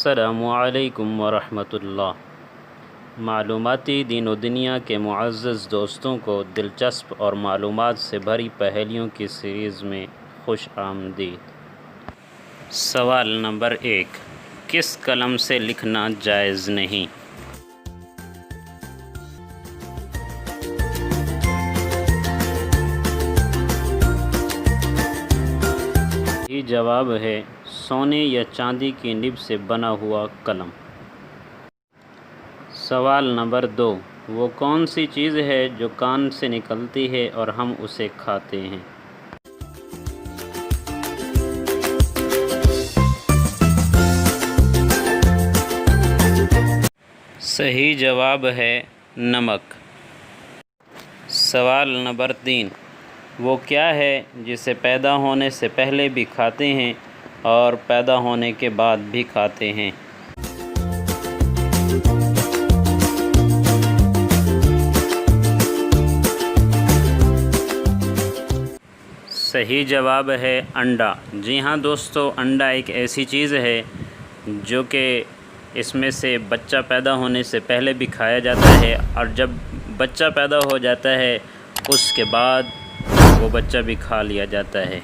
السلام علیکم ورحمۃ اللہ۔ معلوماتی دین و دنیا کے معزز دوستوں کو دلچسپ اور معلومات سے بھری پہیلیوں کی سیریز میں خوش آمدید۔ سوال نمبر 1، کس قلم سے لکھنا جائز نہیں؟ یہ جواب ہے سونے یا چاندی کی نب سے بنا ہوا قلم۔ سوال نمبر 2، وہ کون سی چیز ہے جو کان سے نکلتی ہے اور ہم اسے کھاتے ہیں؟ صحیح جواب ہے نمک۔ سوال نمبر 3، وہ کیا ہے جسے پیدا ہونے سے پہلے بھی کھاتے ہیں اور پیدا ہونے کے بعد بھی کھاتے ہیں؟ صحیح جواب ہے انڈا۔ جی ہاں دوستو، انڈا ایک ایسی چیز ہے جو کہ اس میں سے بچہ پیدا ہونے سے پہلے بھی کھایا جاتا ہے، اور جب بچہ پیدا ہو جاتا ہے اس کے بعد وہ بچہ بھی کھا لیا جاتا ہے۔